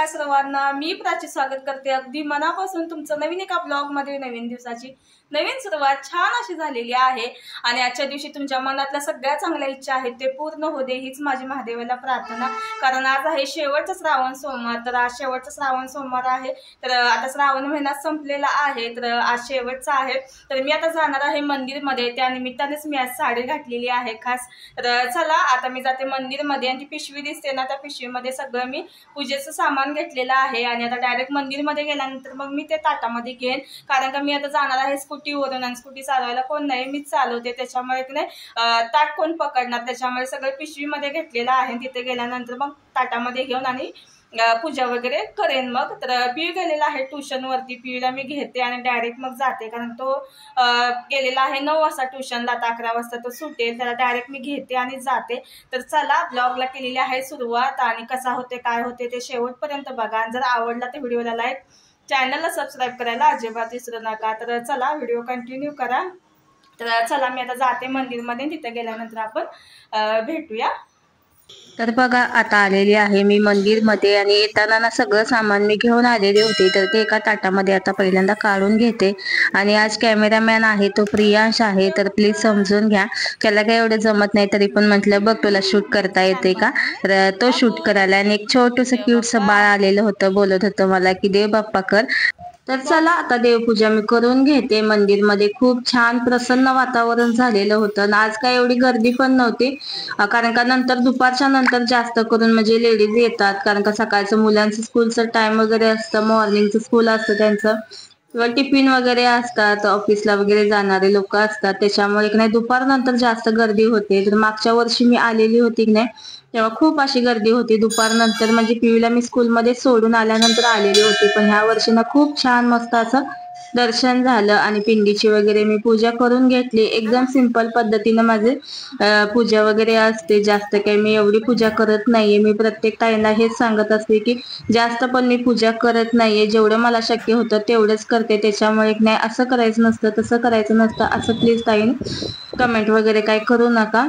सर्वांना मी प्राची स्वागत करते अगदी मनापासून तुमचं नवीन एका ब्लॉग मध्ये। नवीन दिवसाची नवीन सुरुवात छान अशी झालेली आहे आणि आजच्या दिवशी तुमच्या मनातल्या सगळ्या चांगल्या इच्छा आहेत ते पूर्ण हो दे हीच माझी महादेवाला प्रार्थना। कारण आज आहे शेवटचा श्रावण सोमवार, तर आज शेवटचा श्रावण सोमवार आहे। तर आता श्रावण महिना संपलेला आहे, तर आज शेवटचा आहे। तर मी आता जाणार आहे मंदिरमध्ये, त्या निमित्तानेच मी आज साडी घातलेली आहे खास। तर चला आता मी जाते मंदिरमध्ये आणि ती पिशवी दिसते ना, त्या पिशवीमध्ये सगळं मी पूजेचं सामान घेतलेलं आहे आणि आता डायरेक्ट मंदिरमध्ये गेल्यानंतर मग मी ते ताटामध्ये घेईन। कारण का मी आता जाणार आहे स्कूटीवरून आणि स्कूटी चालवायला कोण नाही, मीच चालवते, त्याच्यामुळे की नाही ताट कोण पकडणार, त्याच्यामुळे सगळं पिशवीमध्ये घेतलेलं आहे। तिथे गेल्यानंतर मग ताटामध्ये घेऊन आणि पूजा वगैरे करेन। मग तर पियू गेलेला आहे ट्युशनवरती, पियूला मी घेते आणि डायरेक्ट मग जाते, कारण तो गेलेला आहे 9 वाजता ट्युशनला, आता 11 वाजता तो सुटेल, त्याला डायरेक्ट मी घेते आणि जाते। तर चला ब्लॉगला केलेली आहे सुरुवात आणि कसा होते काय होते ते शेवटपर्यंत बघा। जर आवडला तर व्हिडिओला लाईक, चॅनलला सबस्क्राईब करायला अजिबात विसरू नका। तर चला व्हिडिओ कंटिन्यू करा। तर चला मी आता जाते मंदिरमध्ये, तिथे गेल्यानंतर आपण भेटूया। तर बघा आता आलेली आहे मी मंदिरमध्ये आणि येताना ना सगळं सामान मी घेऊन आलेली होती, तर ते एका ताटामध्ये आता पहिल्यांदा काढून घेते। आणि आज कॅमेरामॅन आहे तो प्रियांश आहे, तर प्लीज समजून घ्या, त्याला काही एवढं जमत नाही, तरी पण म्हटलं बघ तुला शूट करता येते का, तर तो शूट करायला। आणि एक छोटंसं क्यूटसं बाळ आलेलं होतं, बोलत होतं मला की देव बाप्पा कर। तर चला आता देवपूजा मी करून घेते। मंदिरमध्ये खूप छान प्रसन्न वातावरण झालेलं होतं, आज काय एवढी गर्दी पण नव्हती, कारण का नंतर दुपारच्या नंतर जास्त करून म्हणजे लेडीज येतात, कारण का सकाळचं मुलांचं स्कूलचं टाइम वगैरे असतं, मॉर्निंगचं स्कूल असतं त्यांचं, किंवा टिफिन वगैरे असतात, ऑफिसला वगैरे जाणारे लोक असतात, त्याच्यामुळे नाही दुपारनंतर जास्त गर्दी होते। तर मागच्या वर्षी मी आलेली होती की नाही तेव्हा खूप अशी गर्दी होती दुपारनंतर, म्हणजे पियूला मी स्कूलमध्ये सोडून आल्यानंतर आलेली होती, पण ह्या वर्षी ना खूप छान मस्त असं दर्शन झालं आणि पिंडीची वगैरे मी पूजा करून घेतली। एकदम सिंपल पद्धतीने माझे पूजा वगैरे असते, जास्त काही मी एवढी पूजा करत नाहीये। मी प्रत्येक ताईंना हेच सांगत असते की जास्त पण मी पूजा करत नाहीये, जेवढं मला शक्य होतं तेवढंच करते, त्याच्यामुळे नाही असं करायचं नसतं तसं करायचं नसतं असं प्लीज ताईन कमेंट वगैरे काय करू नका।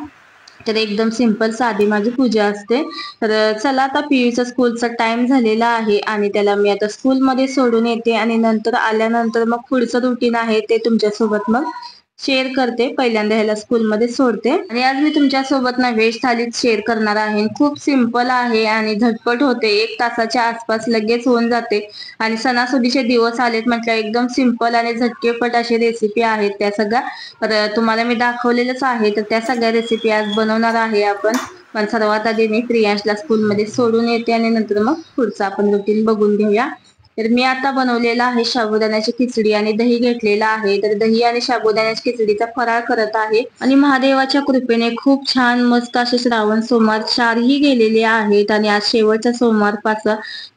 तर एकदम सिंपल साधी माझी पूजा असते। तर चला आता पियूचा स्कूलचा टाइम झालेला आहे आणि त्याला मी आता स्कूलमध्ये सोडून येते आणि नंतर आल्यानंतर मग पुढचं रुटीन आहे ते तुमच्यासोबत मग शेअर करते। पहिल्यांदा ह्याला स्कूलमध्ये सोडते आणि आज मी तुमच्यासोबत ना व्हेज थालीच शेअर करणार आहे। खूप सिंपल आहे आणि झटपट होते, 1 तासाच्या आसपास लगेच होऊन जाते आणि सणासुदीचे दिवस आलेत म्हटलं एकदम सिंपल आणि झटकेपट अशी रेसिपी आहेत त्या सगळ्या। तर तुम्हाला मी दाखवलेलंच आहे, तर त्या सगळ्या रेसिपी आज बनवणार आहे आपण। पण सर्वात आधी मी प्रियांशला स्कूलमध्ये सोडून येते आणि नंतर मग पुढचं आपण रुटीन बघून घेऊया। तर मी आता बनवलेला आहे साबुदाण्याची खिचडी आणि दही घेतलेला आहे, तर दही आणि साबुदाण्याची खिचडीचा फराळ करत आहे। आणि महादेवाच्या कृपेने खूप छान मस्त असे श्रावण सोमवार 4ही गेलेले आहेत आणि आज शेवटचा सोमवार 5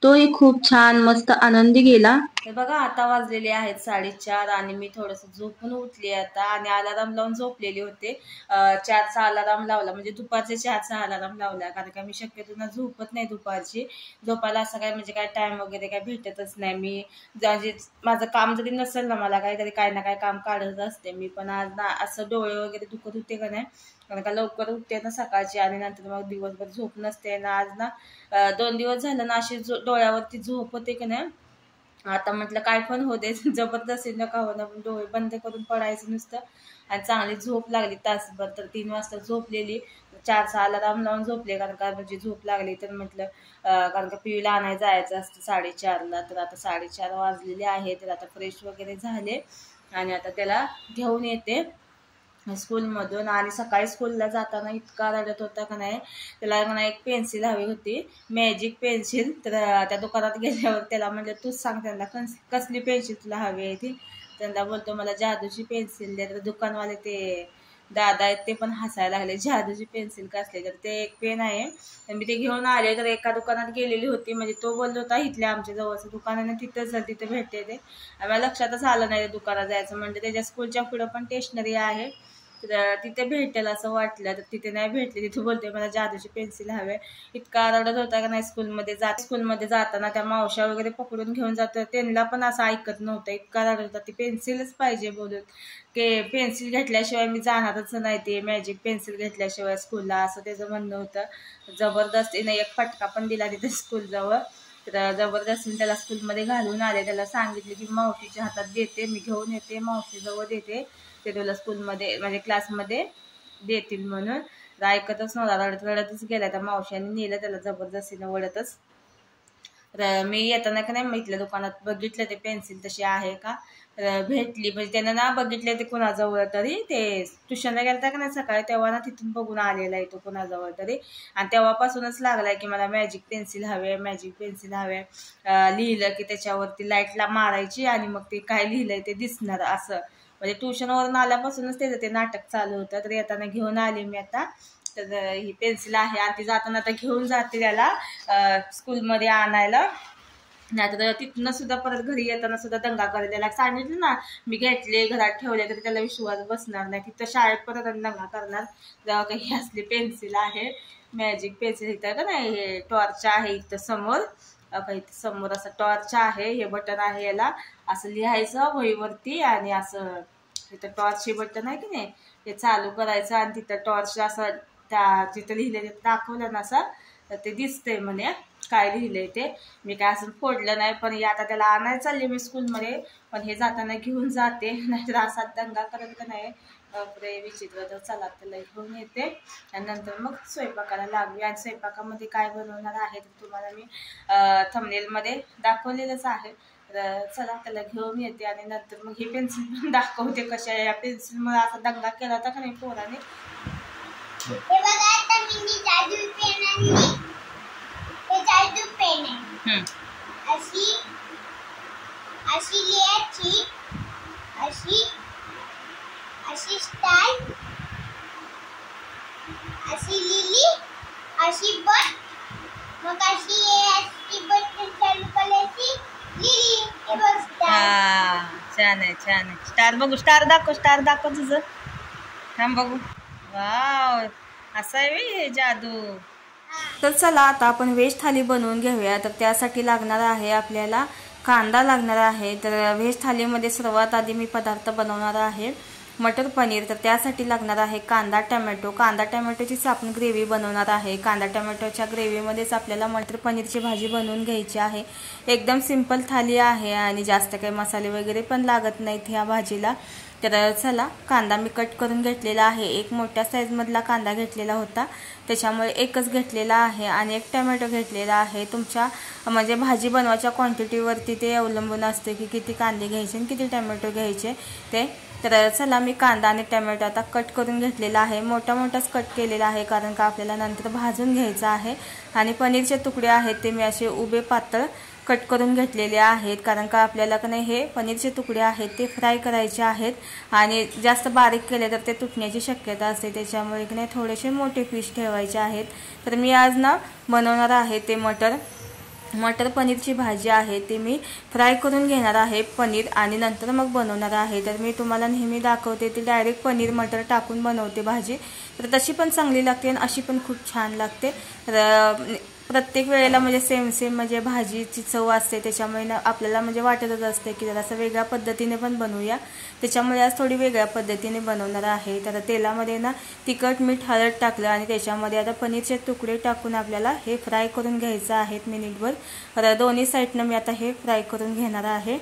तोही खूप छान मस्त आनंदी गेला। हे बघा आता वाजलेले आहेत 4:30 आणि मी थोडंसं झोपून उठली आता आणि अलाराम लावून झोपलेले होते। 4चा अलाराम लावला, म्हणजे दुपारचे 4चा अलाराम लावला, कारण का मी शक्यतो ना झोपत नाही दुपारची, झोपायला असं काय म्हणजे काय टाइम वगैरे काय भेटतच नाही। मी माझं काम जरी नसेल ना, मला काहीतरी काय ना काय काम काढत असते मी, पण आज ना असं डोळे वगैरे दुखत होते का नाही, कारण का लवकर उठते ना सकाळची आणि नंतर मग दिवसभर झोप नसते ना। आज ना 2 दिवस झालं ना अशी डोळ्यावरती झोप होते की नाही, आता म्हटलं काय पण होते जबरदस्ती नका होणं, पण डोळे बंद करून पडायचं नुसतं आणि चांगली झोप लागली तासभर। तर 3 वाजता झोपलेली, 4चा अलाराम लावून झोपले, कारण का म्हणजे झोप लागली तर म्हटलं कारण का पियूला आणायला जायचं असतं 4:30ला। तर आता 4:30 वाजलेले आहे, तर आता फ्रेश वगैरे झाले आणि आता त्याला घेऊन येते स्कूलमधून। आणि सकाळी स्कूलला जाताना इतका रडत होता का नाही, त्याला मला एक पेन्सिल हवी होती, मॅजिक पेन्सिल। तर त्या दुकानात गेल्यावर त्याला म्हणजे तूच सांग त्यांना कसली पेन्सिल तुला हवी आहे ती, त्यांना बोलतो मला जादूची पेन्सिल द्या। तर दुकानवाले ते दादा आहेत ते पण हसायला लागले, जादूची पेन्सिल कसली, तर ते एक पेन आहे, तर मी ते घेऊन आले। तर एका दुकानात गेलेली होती, म्हणजे तो बोललो होता इथल्या आमच्या जवळचं दुकान आहे ना तिथंच तिथे भेटते ते, आम्हाला लक्षातच आलं नाही दुकानात जायचं, म्हणजे त्याच्या स्कूलच्या पुढं पण स्टेशनरी आहे, तर तिथे भेटेल असं वाटलं, तर तिथे नाही भेटले। तिथे बोलते मला जादूची पेन्सिल हवे, इतका रडत होता का नाही। स्कूलमध्ये जाताना त्या मावशा वगैरे पकडून घेऊन जातो, त्यांना पण असं ऐकत नव्हतं, इतका रडत होता, ती पेन्सिलच पाहिजे बोलून की पेन्सिल घेतल्याशिवाय मी जाणारच नाही, ते मॅजिक पेन्सिल घेतल्याशिवाय स्कूलला, असं त्याचं म्हणणं होतं। जबरदस्तीने एक फटका पण दिला तिथे स्कूलजवळ, तर जबरदस्तीने त्याला स्कूलमध्ये घालून आले. त्याला सांगितले की मावशीच्या हातात देते, मी घेऊन येते, मावशीजवळ देते, ते तुला स्कूलमध्ये म्हणजे क्लासमध्ये देतील म्हणून. तर ऐकतच नव्हता, रडतच गेला. तर मावशीने नेलं त्याला जबरदस्तीनं ओढतच. तर मी येताना का नाही इथल्या दुकानात बघितलं ते पेन्सिल तशी आहे का, भेटली. म्हणजे त्यानं ना बघितले ते कुणाजवळ तरी, ते ट्युशनला गेलता का नाही सकाळी, तेव्हा ना तिथून बघून आलेला आहे तो कुणाजवळ तरी. आणि तेव्हापासूनच लागलाय की मला मॅजिक पेन्सिल हवे, मॅजिक पेन्सिल हवे. लिहिलं की त्याच्यावरती लाईटला मारायची आणि मग ते काय लिहिलंय ते दिसणार असं. म्हणजे ट्युशनवरून आल्यापासूनच त्याचं ते नाटक चालू होतं. तर येताना घेऊन आले मी आता. तर ही पेन्सिल आहे आणि ती जाताना आता घेऊन जाते त्याला स्कूलमध्ये आणायला. नाही तर तिथून सुद्धा परत घरी येताना सुद्धा दंगा करेल. त्याला सांगितलं ना मी घेतले घरात ठेवले तरी त्याला विश्वास बसणार नाही. तिथं शाळेत परत दंगा करणार. जेव्हा काही असली पेन्सिल आहे मॅजिक पेन्सिल, इथं का नाही हे टॉर्च आहे इथं समोर, काही समोर असं टॉर्च आहे, हे बटन आहे, याला असं लिहायचं वहीवरती आणि असं इथं टॉर्च हे बटन आहे की नाही ते चालू करायचं आणि तिथं टॉर्च असं त्या जिथं लिहिलं तिथं दाखवलं ना असं तर ते दिसतंय म्हणे काय लिहिलंय ते. मी काय असं फोडलं नाही, पण हे आता त्याला आणायला चालले मी स्कूलमध्ये, पण हे जाताना घेऊन जाते, नाहीतर असा दंगा करत का नाही बापरे विचित्र. तर चला त्याला घेऊन येते आणि नंतर मग स्वयंपाकाला लागूया. आणि स्वयंपाकामध्ये काय बनवणार आहे तर तुम्हाला मी थंबनेलमध्ये दाखवलेलंच आहे. तर चला त्याला घेऊन येते आणि नंतर मग ही पेन्सिल पण दाखवते कशा या पेन्सिलमुळे असा दंगा केला होता का नाही पोराने. अशी स्टाईल, अशी लिहिली, अशी बट, मग अशी बट चालू करायची, लिहिली. छान आहे छान आहे. स्टार बघू, स्टार दाखव तुझं. थांब बघू. वाव, असं आहे हे जादू. तर चला आता आपण व्हेज थाली बनवून घेऊया. तर त्यासाठी लागणार आहे आपल्याला कांदा लागणार आहे. तर व्हेज थालीमध्ये सर्वात आधी मी पदार्थ बनवणार आहे मटर पनीर. तर त्यासाठी लागणार आहे कांदा टमॅटो. कांदा टमॅटोचीच आपण ग्रेव्ही बनवणार आहे. कांदा टमॅटोच्या ग्रेव्हीमध्येच आपल्याला मटर पनीरची भाजी बनवून घ्यायची आहे. एकदम सिंपल थाली आहे आणि जास्त काही मसाले वगैरे पण लागत नाहीत ह्या भाजीला. तर चला कांदा मी कट करून घेतलेला आहे. एक मोठ्या साईजमधला कांदा घेतलेला होता त्याच्यामुळे एकच घेतलेला आहे आणि एक टमॅटो घेतलेला आहे. तुमच्या म्हणजे भाजी बनवायच्या क्वांटिटीवरती ते अवलंबून असते की किती कांदे घ्यायचे आणि किती टमॅटो घ्यायचे ते. तर चला मी कांदा आणि टमॅटो आता कट करून घेतलेला आहे. मोठाच कट केलेला आहे कारण का आपल्याला नंतर भाजून घ्यायचं आहे. आणि पनीरचे तुकडे आहेत ते मी असे उभे पातळ कट करून घेतलेले आहेत कारण का आपल्याला का नाही हे पनीरचे तुकडे आहेत ते फ्राय करायचे आहेत आणि जास्त बारीक केले तर ते तुटण्याची शक्यता असते. त्याच्यामुळे की नाही थोडेसे मोठे पीस ठेवायचे आहेत. तर मी आज ना बनवणार आहे ते मटर पनीरची भाजी आहे ते मी फ्राय करून घेणार आहे पनीर आणि नंतर मग बनवणार आहे. तर मी तुम्हाला नेहमी दाखवते ते डायरेक्ट पनीर मटर टाकून बनवते भाजी. तर तशी पण चांगली लागते आणि अशी पण खूप छान लागते. तर प्रत्येक वेळेला म्हणजे सेम म्हणजे भाजीची चव असते त्याच्यामुळे ना आपल्याला म्हणजे वाटतच असते की जरासं वेगळ्या पद्धतीने पण बनवूया. त्याच्यामुळे आज थोडी वेगळ्या पद्धतीने बनवणार आहे. तर तेलामध्ये ना तिखट मीठ हळद टाकलं आणि त्याच्यामध्ये आता पनीरचे तुकडे टाकून आपल्याला हे फ्राय करून घ्यायचं आहे मिनिटभर. तर दोन्ही साईडनं मी आता हे फ्राय करून घेणार आहे.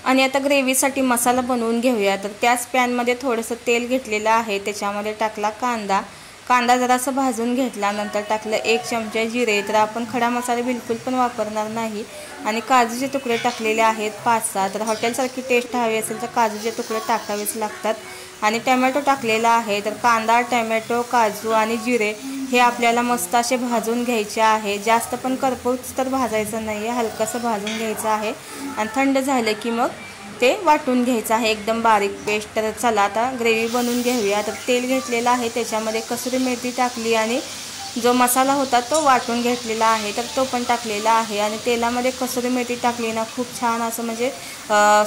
आणि आता ग्रेव्हीसाठी मसाला बनवून घेऊया. तर त्याच पॅनमध्ये थोडंसं तेल घेतलेलं आहे त्याच्यामध्ये टाकला कांदा जरासं भाजून घेतला. नंतर टाकलं 1 चमचा जिरे. तर आपण खडा मसाला बिलकुल पण वापरणार नाही. आणि काजूचे तुकडे टाकलेले आहेत 5-6. तर हॉटेलसारखी टेस्ट हवी असेल तर काजूचे तुकडे टाकावेच लागतात. आणि टमॅटो टाकलेला आहे. तर कांदा टमॅटो काजू आणि जिरे हे आपल्याला मस्त असे भाजून घ्यायचे आहे. जास्त पण करपूस तर भाजायचं नाही आहे, हलकंसं भाजून घ्यायचं आहे. आणि थंड झालं की मग ते वाटून घ्यायचं आहे एकदम बारीक पेस्ट. तर चला आता ग्रेव्ही बनवून घेऊया. तर तेल घेतलेलं आहे त्याच्यामध्ये कसुरी मेथी टाकली आणि जो मसाला होता तो वाटून घेतलेला आहे तर तो पण टाकलेला आहे. आणि तेलामध्ये कसुरी मेथी टाकली ना खूप छान असं म्हणजे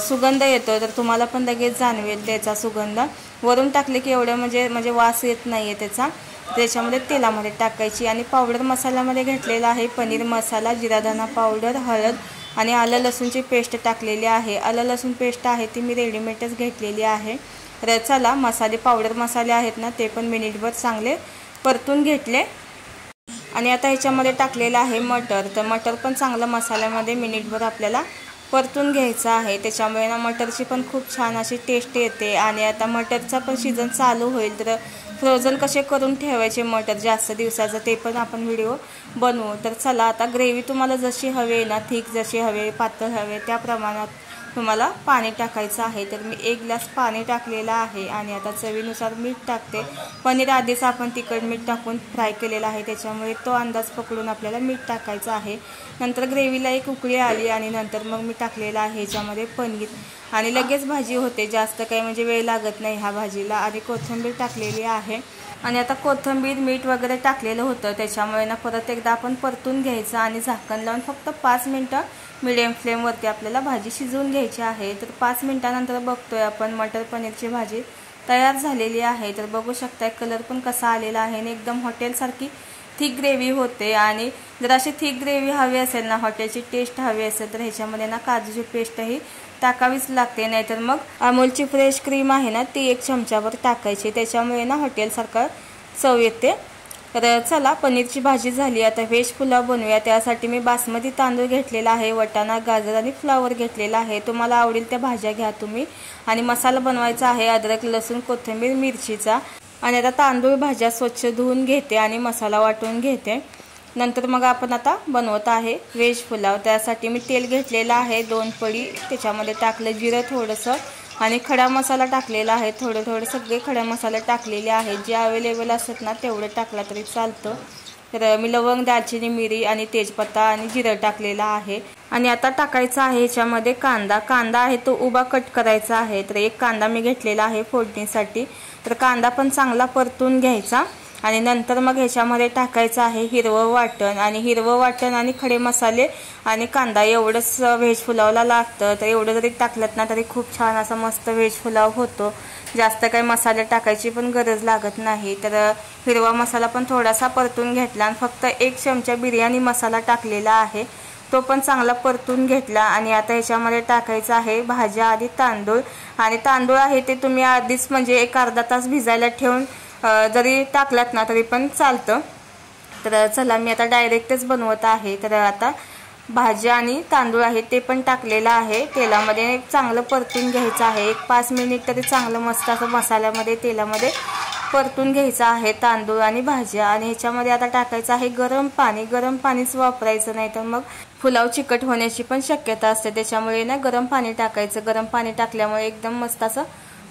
सुगंध येतो. तर तुम्हाला पण लगेच जाणवेल त्याचा सुगंध. वरून टाकले की एवढं म्हणजे वास येत नाही आहे त्याचा. त्याच्यामध्ये तेलामध्ये टाकायची. आणि पावडर मसाल्यामध्ये घेतलेला आहे पनीर मसाला, जिरा धना पावडर, हळद आणि आलं लसूणची पेस्ट टाकलेली आहे. आलं लसूण पेस्ट आहे ती मी रेडीमेडच घेतलेली आहे. तर चला मसाले पावडर मसाले आहेत ना ते पण मिनिटभर चांगले परतून घेतले आणि आता ह्याच्यामध्ये टाकलेलं आहे मटर। तर मटर पण चांगलं मसाल्यामध्ये मिनिटभर आपल्याला परतून घ्यायचं आहे, त्याच्यामुळे ना मटरची पण खूप छान अशी टेस्ट येते। आणि आता मटरचा पण सीझन चालू होईल तर फ्रोझन कसे करून ठेवायचे मटर जास्त दिवसाचं ते पण आपण व्हिडिओ बनवू। तर चला आता ग्रेव्ही तुम्हाला जशी हवे ना, थिक जशी हवे पातळ हवे त्या प्रमाणात तुम्हाला पाणी टाकायचं आहे। तर मी 1 ग्लास पाणी टाकलेलं आहे आणि आता चवीनुसार मीठ टाकते। पनीर आधीच आपण तिखट मीठ टाकून फ्राय केलेलं आहे, त्याच्यामुळे तो अंदाज पकडून आपल्याला मीठ टाकायचं आहे। नंतर ग्रेव्हीला एक उकळी आली आणि नंतर मग मी टाकलेलं आहे ह्याच्यामध्ये पनीर आणि लगेच भाजी होते, जास्त काही म्हणजे वेळ लागत नाही ह्या भाजीला। आणि कोथिंबीर टाकलेली आहे आणि आता कोथिंबीर मीठ वगैरे टाकलेलं होतं, त्याच्यामुळे ना परत एकदा आपण परतून घ्यायचं आणि झाकण लावून फक्त 5 मिनिटं मीडियम फ्लेमवरती आपल्याला भाजी शिजवून घ्यायची आहे। तर 5 मिनिटानंतर बघतोय आपण मटर पनीरची भाजी तयार झालेली आहे। तर बघू शकताय कलर पण कसा आलेला आहे आणि एकदम हॉटेलसारखी थिक ग्रेव्ही होते। आणि जर अशी थिक ग्रेव्ही हवी असेल ना, हॉटेलची टेस्ट हवी असेल तर ह्याच्यामध्ये ना काजूची पेस्टही टाकावीच लागते, नाहीतर मग अमूलची फ्रेश क्रीम आहे ना ती 1 चमचाभर टाकायची, त्याच्यामुळे ना हॉटेलसारखं चव येते। तर चला पनीरची भाजी झाली, आता व्हेज पुलाव बनवूया। त्यासाठी मी बासमती तांदूळ घेतलेला आहे, वटाणा गाजर आणि फ्लावर घेतलेला आहे, तुम्हाला आवडेल त्या भाज्या घ्या तुम्ही। आणि मसाला बनवायचा आहे अद्रक लसूण कोथिंबीर मिरचीचा। आणि आता तांदूळ भाज्या स्वच्छ धुवून घेते आणि मसाला वाटून घेते, नंतर मग आपण आता बनवत आहे व्हेज पुलाव। त्यासाठी मी तेल घेतलेलं आहे 2 पडी, त्याच्यामध्ये टाकलं जिरं थोडंसं आणि खडा मसाला टाकलेला आहे थोडं सगळे खडा मसाले टाकलेले आहेत, जे अवेलेबल असतात ना तेवढे टाकला तरी चालतं। तर मी लवंग दालचिनी मिरी आणि तेजपत्ता आणि जिरं टाकलेला आहे। आणि आता टाकायचा आहे ह्याच्यामध्ये कांदा आहे तो उभा कट करायचा आहे। तर 1 कांदा मी घेतलेला आहे फोडणीसाठी, तर कांदा पण चांगला परतून घ्यायचा आणि नंतर मग ह्याच्यामध्ये टाकायचं आहे हिरवं वाटण आणि खडे मसाले आणि कांदा एवढंच व्हेज पुलावला लागतं। तर एवढं जरी टाकलं ना तरी खूप छान असा मस्त व्हेज पुलाव होतो, जास्त काही मसाले टाकायची पण गरज लागत नाही। तर हिरवा मसाला पण थोडासा परतून घेतला आणि फक्त 1 चमचा बिर्याणी मसाला टाकलेला आहे, तो पण चांगला परतून घेतला। आणि आता ह्याच्यामध्ये टाकायचं आहे भाज्या आणि तांदूळ आहे ते तुम्ही आधीच म्हणजे 1 अर्धा तास भिजायला ठेवून जरी टाकलात ना तरी पण चालतं। तर चला मी आता डायरेक्टच बनवत आहे। तर आता भाज्या आणि तांदूळ आहे ते पण टाकलेलं आहे, तेलामध्ये चांगलं परतून घ्यायचं आहे 1-5 मिनिट तरी चांगलं मस्त असं मसाल्यामध्ये तेलामध्ये परतून घ्यायचं आहे तांदूळ आणि भाज्या। आणि ह्याच्यामध्ये आता टाकायचं आहे गरम पाणीच वापरायचं, नाही तर मग पुलाव चिकट होण्याची पण शक्यता असते, त्याच्यामुळे ना गरम पाणी टाकायचं। गरम पाणी टाकल्यामुळे एकदम मस्त असं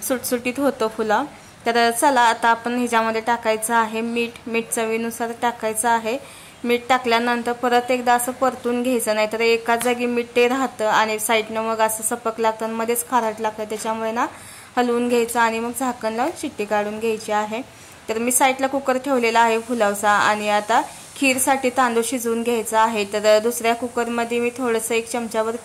सुटसुटीत होतो पुलाव। तर चला आता आपण ह्याच्यामध्ये टाकायचं आहे मीठ चवीनुसार टाकायचं आहे। मीठ टाकल्यानंतर परत एकदा असं परतून घ्यायचं, नाहीतर एकाच जागी मीठ ते राहतं आणि साईडनं मग असं सपक लागतं आणि मध्येच खारट लागतं, त्याच्यामुळे ना हलवून घ्यायचं आणि मग झाकण लावून शिट्टी काढून घ्यायची आहे। तर मी साईडला कुकर ठेवलेला आहे पुलावचा आणि आता खीरसाठी तांदूळ शिजवून घ्यायचा आहे। तर दुसऱ्या कुकरमध्ये मी थोडंसं 1 चमचावर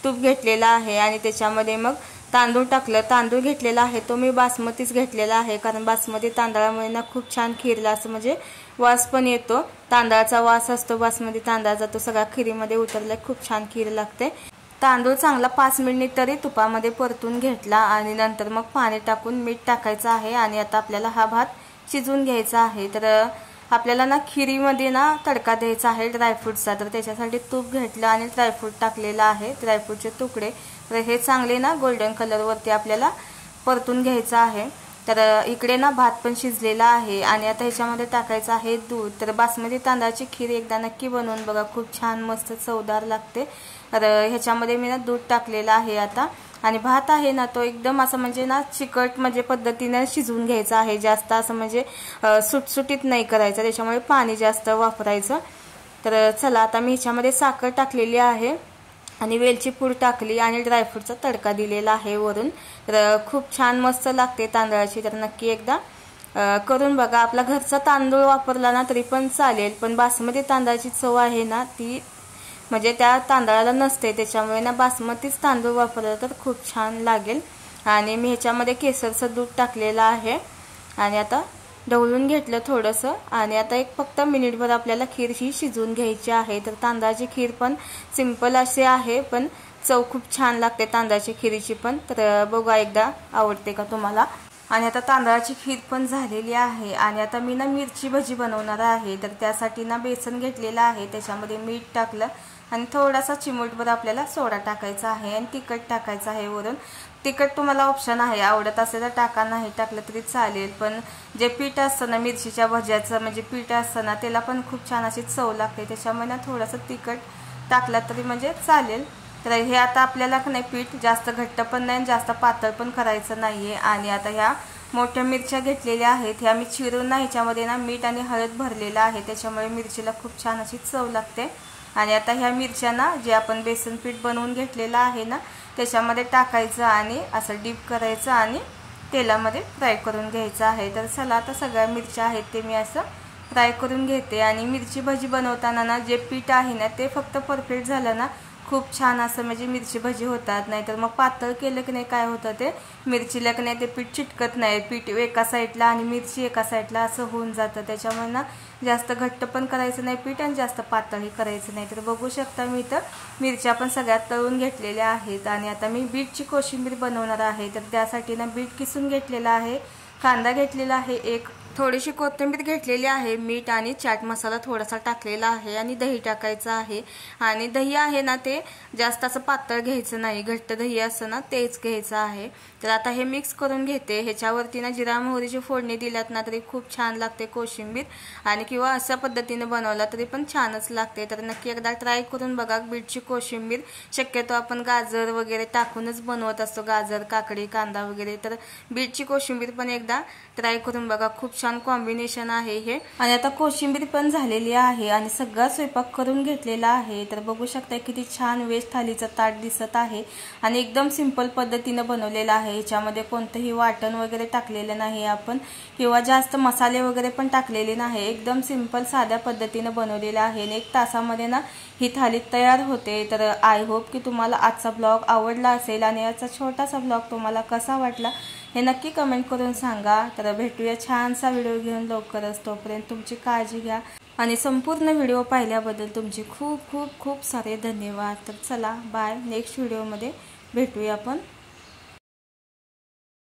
तूप घेतलेलं आहे आणि त्याच्यामध्ये मग तांदूळ टाकलं। तांदूळ घेतलेला आहे तो मी बासमतीच घेतलेला आहे, कारण बासमती तांदळामुळे ना खूप छान खीरला असं म्हणजे वास पण येतो, तांदळाचा वास असतो बासमती तांदळाचा, तो सगळा खीरीमध्ये उतरला खूप छान खीर लागते। तांदूळ चांगला 5 मिनिट तरी तुपामध्ये परतून घेतला आणि नंतर मग पाणी टाकून मीठ टाकायचं आहे आणि आता आपल्याला हा भात शिजवून घ्यायचा आहे। तर आपल्याला ना खिरीमध्ये ना तडका द्यायचा आहे ड्रायफ्रूटचा, तर त्याच्यासाठी तूप घेतलं आणि ड्रायफ्रूट टाकलेला आहे, ड्रायफ्रूटचे तुकडे। तर हे चांगले ना गोल्डन कलरवरती आपल्याला परतून घ्यायचं आहे। तर इकडे ना भात पण शिजलेला आहे आणि आता ह्याच्यामध्ये टाकायचं आहे दूध। तर बासमती तांदळाची खीर एकदा नक्की बनवून बघा, खूप छान मस्त चवदार लागते। तर ह्याच्यामध्ये मी ना दूध टाकलेलं आहे आता, आणि भात आहे ना तो एकदम असं म्हणजे ना चिकट म्हणजे पद्धतीने शिजवून घ्यायचा आहे, जास्त असं म्हणजे सुटसुटीत नाही करायचं, त्याच्यामुळे पाणी जास्त वापरायचं। तर चला आता मी ह्याच्यामध्ये साखर टाकलेली आहे आणि वेलची पूड टाकली आणि ड्रायफ्रूटचा तडका दिलेला आहे वरून। तर खूप छान मस्त लागते तांदळाची, तर नक्की एकदा करून बघा। आपला घरचा तांदूळ वापरला ना तरी पण चालेल, पण बासमती तांदळाची चव आहे ना ती म्हणजे त्या तांदळाला नसते, त्याच्यामुळे ना बासमतीच तांदूळ वापरला तर खूप छान लागेल। आणि मी ह्याच्यामध्ये केसरचं दूध टाकलेलं आहे आणि आता ढवळून घेतलं थोडंसं आणि आता फक्त मिनिटभर आपल्याला खीर ही शिजवून घ्यायची आहे। तर तांदळाची खीर पण सिंपल अशी आहे, पण चव खूप छान लागते तांदळाची खिरीची पण. तर बघा एकदा आवडते का तुम्हाला. आणि आता तांदळाची खीर पण झालेली आहे. आणि आता मी ना मिरची भजी बनवणार आहे. तर त्यासाठी ना बेसन घेतलेलं आहे, त्याच्यामध्ये मीठ टाकलं आणि थोडासा चिमूटभर आपल्याला सोडा टाकायचा आहे आणि तिखट टाकायचं आहे वरून. तिखट तुम्हाला ऑप्शन आहे, आवडत असेल तर टाका, नाही टाकलं तरी चालेल. पण जे पीठ असतं ना मिरचीच्या भज्याचं म्हणजे पीठ असतं ना, त्याला पण खूप छान अशी चव लागते. त्याच्यामुळे ना थोडंसं तिखट टाकलं तरी म्हणजे चालेल. तर हे आता आपल्याला नाही पीठ जास्त घट्ट पण नाही जास्त पातळ पण करायचं नाहीये. आणि आता ह्या मोठ्या मिरच्या घेतलेल्या आहेत, ह्या मी चिरून ना ह्याच्यामध्ये ना मीठ आणि हळद भरलेलं आहे, त्याच्यामुळे मिरचीला खूप छान अशी चव लागते. आणि आता ह्या मिरच्या ना जे आपण बेसन पीठ बनवून घेतलेलं आहे ना त्याच्यामध्ये टाकायचं आणि असं डीप करायचं आणि तेलामध्ये फ्राय करून घ्यायचं आहे. तर चला आता सगळ्या मिरच्या आहेत ते मी असं फ्राय करून घेते. आणि मिरची भजी बनवताना ना जे पीठ आहे ना ते फक्त परफेक्ट झालं ना खूप छान असं म्हणजे मिरची भजी होतात. नाहीतर मग पातळ केलं की नाही काय होतं ते मिरचीला की नाही ते पीठ चिटकत नाही, पीठ एका साईडला आणि मिरची एका साईडला असं होऊन जातं. त्याच्यामुळे ना जास्त घट्ट पण करायचं नाही पीठ आणि जास्त पातळही करायचं नाही. तर बघू शकता मी इथं मिरच्या पण सगळ्यात तळून घेतलेल्या आहेत. आणि आता मी बीटची कोशिंबीर बनवणार आहे. तर त्यासाठी ना बीट किसून घेतलेला आहे, कांदा घेतलेला आहे एक, थोडीशी कोथिंबीर घेतलेली आहे, मीठ आणि चाट मसाला थोडासा टाकलेला आहे आणि दही टाकायचं आहे. आणि दही आहे ना ते जास्त असं पातळ घ्यायचं नाही, घट्ट दही असं ना तेच घ्यायचं आहे. तर आता हे मिक्स करून घेते. ह्याच्यावरती ना जिरा मोहरीची फोडणी दिल्यात ना तरी खूप छान लागते कोशिंबीर. आणि किंवा अशा पद्धतीने बनवला तरी पण छानच लागते. तर नक्की एकदा ट्राय करून बघा बीटची कोशिंबीर. शक्यतो आपण गाजर वगैरे टाकूनच बनवत असतो, गाजर, काकडी, कांदा वगैरे. तर बीटची कोशिंबीर पण एकदा ट्राय करून बघा, खूप छान कॉम्बिनेशन आहे हे. आणि आता कोशिंबीर पण झालेली आहे आणि सगळा स्वयंपाक करून घेतलेला आहे. तर बघू शकता किती छान व्हेज थालीचं ताट दिसत आहे आणि एकदम सिंपल पद्धतीने बनवलेलं आहे. ह्याच्यामध्ये कोणतंही वाटण वगैरे टाकलेलं नाही आपण किंवा जास्त मसाले वगैरे पण टाकलेले नाही, एकदम सिंपल साध्या पद्धतीने बनवलेलं आहे. आणि 1 तासामध्ये ना ही थाली तयार होते. तर आय होप की तुम्हाला आजचा ब्लॉग आवडला असेल आणि याचा छोटासा ब्लॉग तुम्हाला कसा वाटला हे नक्की कमेंट करून सांगा. तर भेटूया छानसा व्हिडिओ घेऊन लवकरच. तोपर्यंत तुमची काळजी घ्या आणि संपूर्ण व्हिडिओ पाहिल्याबद्दल तुमचे खूप खूप खूप सारे धन्यवाद. तर चला बाय, नेक्स्ट व्हिडिओमध्ये भेटूया आपण.